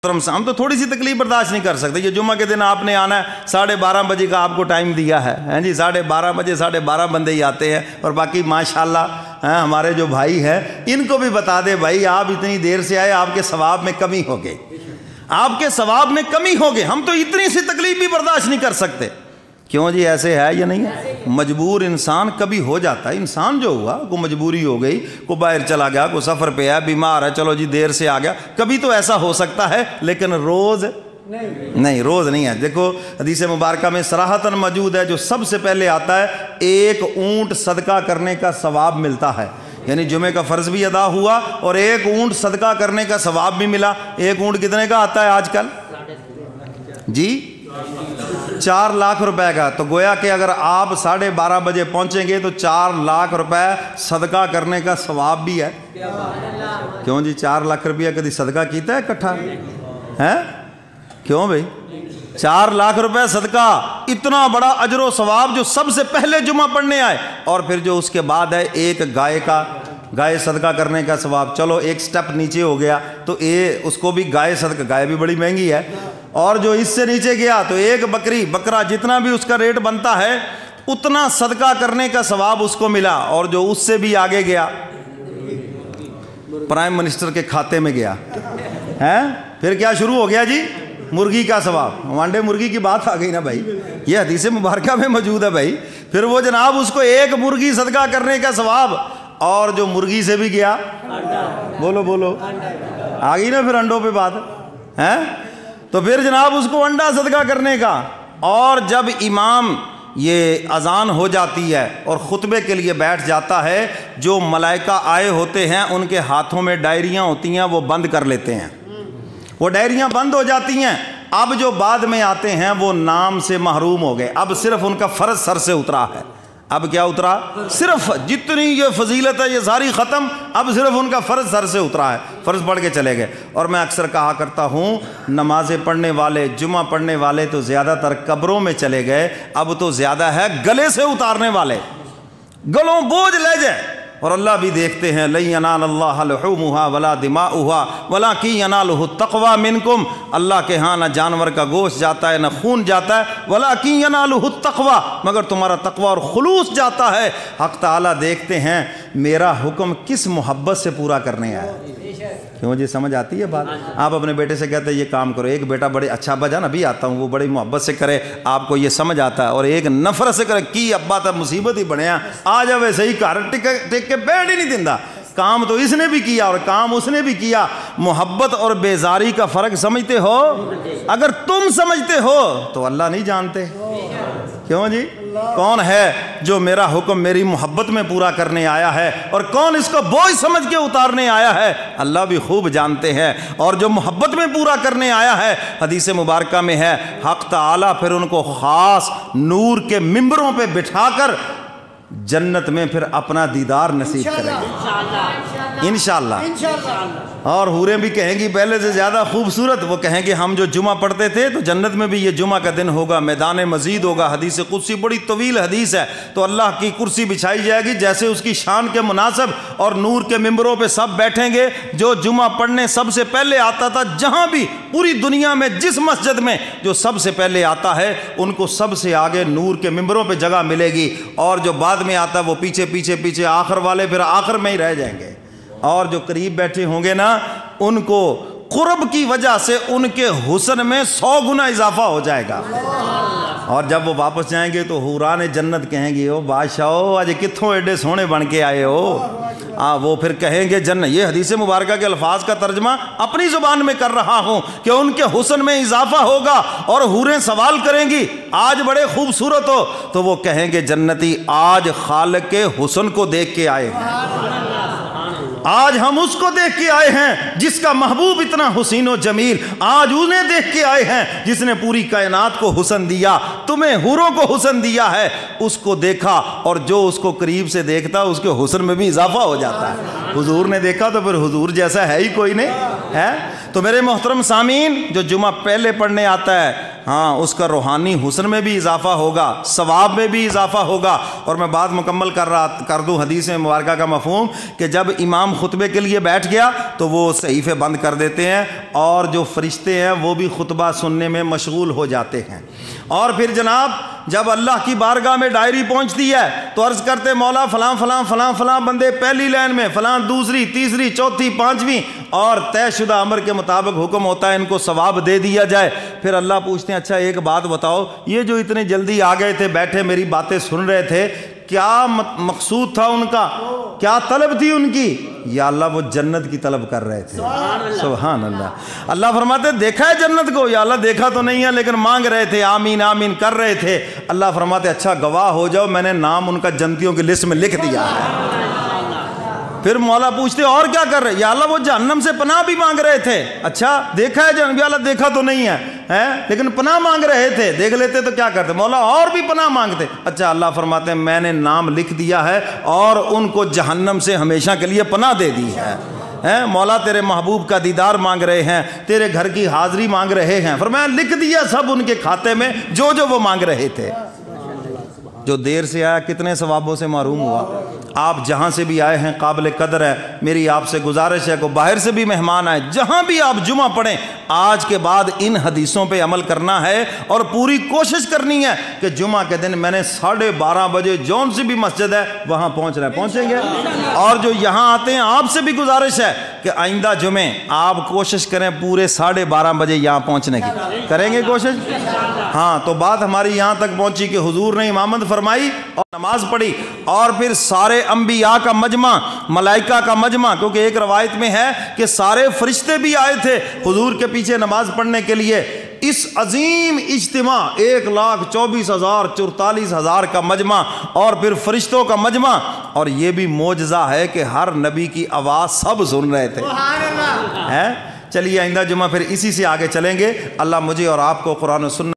ہم تو تھوڑی سی تکلیف برداشت نہیں کر سکتے. یہ جمعہ کے دن آپ نے آنا ہے, 12:30 بجے کا آپ کو ٹائم دیا ہے, ہیں جی 12:30 بجے 12:30 بندے ہی آتے ہیں. اور باقی ماشاءاللہ ہمارے جو بھائی ہیں ان کو بھی بتا دے بھائی آپ اتنی دیر سے آئے, آپ کے ثواب میں کمی ہوگی, آپ کے ثواب میں کمی ہوگی. ہم تو اتنی سی تکلیف بھی برداشت نہیں کر سکتے. کیوں جی ایسے ہے یا نہیں ہے؟ مجبور انسان کبھی ہو جاتا ہے. انسان جو ہوا کوئی مجبوری ہو گئی, کوئی باہر چلا گیا, کوئی سفر پہ ہے, بیمار ہے, چلو جی دیر سے آ گیا, کبھی تو ایسا ہو سکتا ہے, لیکن روز نہیں, روز نہیں ہے. دیکھو حدیث مبارکہ میں صراحتاً موجود ہے, جو سب سے پہلے آتا ہے 1 اونٹ صدقہ کرنے کا ثواب ملتا ہے. یعنی جمعے کا فرض بھی ادا ہوا اور 1 اونٹ صدقہ کرنے کا ثواب بھی ملا. 1 اونٹ کتنے کا آتا ہے آج کل جی؟ 4 لاکھ روپے کا. تو گویا کہ اگر آپ 12:30 بجے پہنچیں گے تو 4 لاکھ روپے صدقہ کرنے کا ثواب بھی ہے. کیوں جی 4 لاکھ روپیہ کدی صدقہ کیتا ہے اکٹھا ہے؟ کیوں بھائی 4 لاکھ روپے صدقہ, اتنا بڑا اجر و ثواب جو سب سے پہلے جمعہ پڑھنے آئے. اور پھر جو اس کے بعد ہے 1 گائے صدقہ کرنے کا ثواب. چلو ایک سٹیپ نیچے ہو گیا تو اس کو بھی گائے صدقہ, گائے بھی بڑی مہنگی ہے. اور جو اس سے نیچے گیا تو 1 بکرا جتنا بھی اس کا ریٹ بنتا ہے اتنا صدقہ کرنے کا ثواب اس کو ملا. اور جو اس سے بھی آگے گیا پرائم منسٹر کے کھاتے میں گیا ہے, پھر کیا شروع ہو گیا جی؟ مرغی کا ثواب. وانڈے مرغی کی بات آ گئی نا بھائی, یہ حدیث مبارکہ میں موجود ہے بھائی. پھر وہ جناب اس کو 1 مرغی صدقہ کرنے کا ثواب, اور جو مرغی سے بھی گیا بولو آ گئی نا پھر انڈوں پہ بات ہے. تو پھر جناب اس کو انڈا صدقہ کرنے کا. اور جب امام یہ اذان ہو جاتی ہے اور خطبے کے لیے بیٹھ جاتا ہے, جو ملائکہ آئے ہوتے ہیں ان کے ہاتھوں میں ڈائریاں ہوتی ہیں, وہ بند کر لیتے ہیں. وہ ڈائریاں بند ہو جاتی ہیں. اب جو بعد میں آتے ہیں وہ نام سے محروم ہو گئے. اب صرف ان کا فرض سر سے اترا ہے. اب کیا اترا؟ صرف جتنی یہ فضیلت ہے یہ ساری ختم, اب صرف ان کا فرض سر سے اترا ہے, فرض پڑھ کے چلے گئے. اور میں اکثر کہا کرتا ہوں نمازیں پڑھنے والے, جمعہ پڑھنے والے تو زیادہ تر قبروں میں چلے گئے, اب تو زیادہ ہے گلے سے اتارنے والے, گلوں بوجھ لے جائے. اور اللہ بھی دیکھتے ہیں لن ینال اللہ لحومها ولا دماؤها ولکن ینالہ التقوی منکم. اللہ کے ہاں نہ جانور کا گوشت جاتا ہے نہ خون جاتا ہے, ولکن ینالہ التقوی, مگر تمہارا تقوی اور خلوص جاتا ہے. حق تعالیٰ دیکھتے ہیں میرا حکم کس محبت سے پورا کرنے آیا. کیوں جی سمجھ آتی ہے بات؟ آپ اپنے بیٹے سے کہتے ہیں یہ کام کرو, ایک بیٹا بڑے اچھا ابا جان ابھی آتا ہوں, وہ بڑی محبت سے کرے, آپ کو یہ سمجھ آتا ہے. اور ایک نفرت سے کرے کی ابا تب مصیبت ہی بنیا, آ جا ویسے ہی گھر ٹک کے بیٹھ ہی نہیں دیندا. کام تو اس نے بھی کیا اور کام اس نے بھی کیا. محبت اور بیزاری کا فرق سمجھتے ہو؟ اگر تم سمجھتے ہو تو اللہ نہیں جانتے. کیوں جی؟ کون ہے جو میرا حکم میری محبت میں پورا کرنے آیا ہے, اور کون اس کو بوجھ سمجھ کے اتارنے آیا ہے, اللہ بھی خوب جانتے ہیں. اور جو محبت میں پورا کرنے آیا ہے, حدیث مبارکہ میں ہے حق تعالیٰ پھر ان کو خاص نور کے ممبروں پہ بٹھا کر جنت میں پھر اپنا دیدار نصیب کریں گے انشاءاللہ. اور حوریں بھی کہیں گی پہلے سے زیادہ خوبصورت, وہ کہیں گے ہم جو جمعہ پڑھتے تھے تو جنت میں بھی یہ جمعہ کا دن ہوگا, میدان مزید ہوگا. حدیث قدسی بڑی طویل حدیث ہے. تو اللہ کی کرسی بچھائی جائے گی جیسے اس کی شان کے مناسب, اور نور کے ممبروں پہ سب بیٹھیں گے. جو جمعہ پڑھنے سب سے پہلے آتا تھا, جہاں بھی پوری دنیا میں جس مسجد میں جو سب سے پہلے آتا ہے ان کو سب سے آگے نور کے ممبروں پہ جگہ ملے گی. اور جو بعد میں آتا ہے وہ پیچھے پیچھے پیچھے آخر والے پھر آخر میں ہی رہ جائیں گے. اور جو قریب بیٹھے ہوں گے نا ان کو قرب کی وجہ سے ان کے حسن میں 100 گنا اضافہ ہو جائے گا. اور جب وہ واپس جائیں گے تو حوران جنت کہیں گے او بادشاہو آج کتھوں ایڈے سونے بن کے آئے ہو. وہ پھر کہیں گے جنت, یہ حدیث مبارکہ کے الفاظ کا ترجمہ اپنی زبان میں کر رہا ہوں کہ ان کے حسن میں اضافہ ہوگا. اور حوریں سوال کریں گی آج بڑے خوبصورت ہو, تو وہ کہیں گے جنتی آج خالق کے حسن کو دیکھ کے آئے ہیں, آج ہم اس کو دیکھ کے آئے ہیں جس کا محبوب اتنا حسین و جمیل, آج انہیں دیکھ کے آئے ہیں جس نے پوری کائنات کو حسن دیا, تمہیں حوروں کو حسن دیا ہے. اس کو دیکھا اور جو اس کو قریب سے دیکھتا اس کے حسن میں بھی اضافہ ہو جاتا ہے. حضور نے دیکھا تو پھر حضور جیسا ہے ہی کوئی نہیں ہے. تو میرے محترم سامعین, جو جمعہ پہلے پڑھنے آتا ہے ہاں اس کا روحانی حسن میں بھی اضافہ ہوگا، ثواب میں بھی اضافہ ہوگا۔ اور میں بات مکمل کر دوں حدیث مبارکہ کا مفہوم کہ جب امام خطبے کے لیے بیٹھ گیا تو وہ صحیفے بند کر دیتے ہیں اور جو فرشتے ہیں وہ بھی خطبہ سننے میں مشغول ہو جاتے ہیں۔ اور پھر جناب جب اللہ کی بارگاہ میں ڈائری پہنچتی ہے تو عرض کرتے مولا فلاں فلاں فلاں فلاں بندے پہلی لائن میں، فلاں دوسری، تیسری، چوتھی، پانچویں، اور طے شدہ امر کے مطابق حکم ہوتا ہے ان کو ثواب دے دیا جائے۔ پھر اللہ پوچھتے ہیں اچھا ایک بات بتاؤ، یہ جو اتنے جلدی آ گئے تھے، بیٹھے میری باتیں سن رہے تھے، کیا مقصود تھا ان کا، کیا طلب تھی ان کی؟ یا اللہ وہ جنت کی طلب کر رہے تھے۔ سبحان اللہ۔ اللہ فرماتے دیکھا ہے جنت کو؟ یا اللہ دیکھا تو نہیں ہے لیکن مانگ رہے تھے، آمین آمین کر رہے تھے۔ اللہ فرماتے اچھا گواہ ہو جاؤ میں نے نام ان کا جنتیوں کی لسٹ میں لکھ دیا ہے۔ پھر مولا پوچھتے اور کیا کر رہے؟ یا اللہ وہ جہنم سے پناہ بھی مانگ رہے تھے۔ اچھا دیکھا ہے جہنم؟ یا اللہ دیکھا تو نہیں ہے لیکن پناہ مانگ رہے تھے، دیکھ لیتے تو کیا کرتے؟ مولا اور بھی پناہ مانگتے۔ اچھا اللہ فرماتے ہیں میں نے نام لکھ دیا ہے اور ان کو جہنم سے ہمیشہ کے لیے پناہ دے دی ہے۔ مولا تیرے محبوب کا دیدار مانگ رہے ہیں، تیرے گھر کی حاضری مانگ رہے ہیں، فرمایا لکھ دیا سب ان کے کھاتے میں جو جو وہ مانگ رہے تھے۔ جو دیر سے آیا کتنے ثوابوں سے محروم ہوا۔ آپ جہاں سے بھی آئے ہیں قابل قدر ہے، میری آپ سے گزارش ہے کہ باہر سے بھی مہمان آئے، جہاں بھی آپ جمعہ پڑھیں آج کے بعد ان حدیثوں پہ عمل کرنا ہے اور پوری کوشش کرنی ہے کہ جمعہ کے دن میں نے 12:30 بجے جون سی بھی مسجد ہے وہاں پہنچنا ہے، پہنچیں گے۔ اور جو یہاں آتے ہیں آپ سے بھی گزارش ہے کہ آئندہ جمعے آپ کوشش کریں پورے 12:30 بجے یہاں پہنچنے کی، کریں گے کوشش؟ ہاں تو بات ہماری یہاں تک پہنچی کہ حضور نے امامت فرمائی اور نماز پڑھی، اور پھر سارے انبیاء کا مجمع، ملائکہ کا مجمع، کیونکہ ایک روایت میں ہے کہ سارے فرشتے بھی آئے تھے حضور کے پیچھے نماز پڑھنے کے لیے۔ اس عظیم اجتماع 1,24,000 کا مجمع اور پھر فرشتوں کا مجمع، اور یہ بھی معجزہ ہے کہ ہر نبی کی آواز سب سن رہے تھے۔ چلیے آئندہ جمعہ پھر اسی سے آگے چلیں گے۔ اللہ مجھے اور آپ کو قرآن و سنت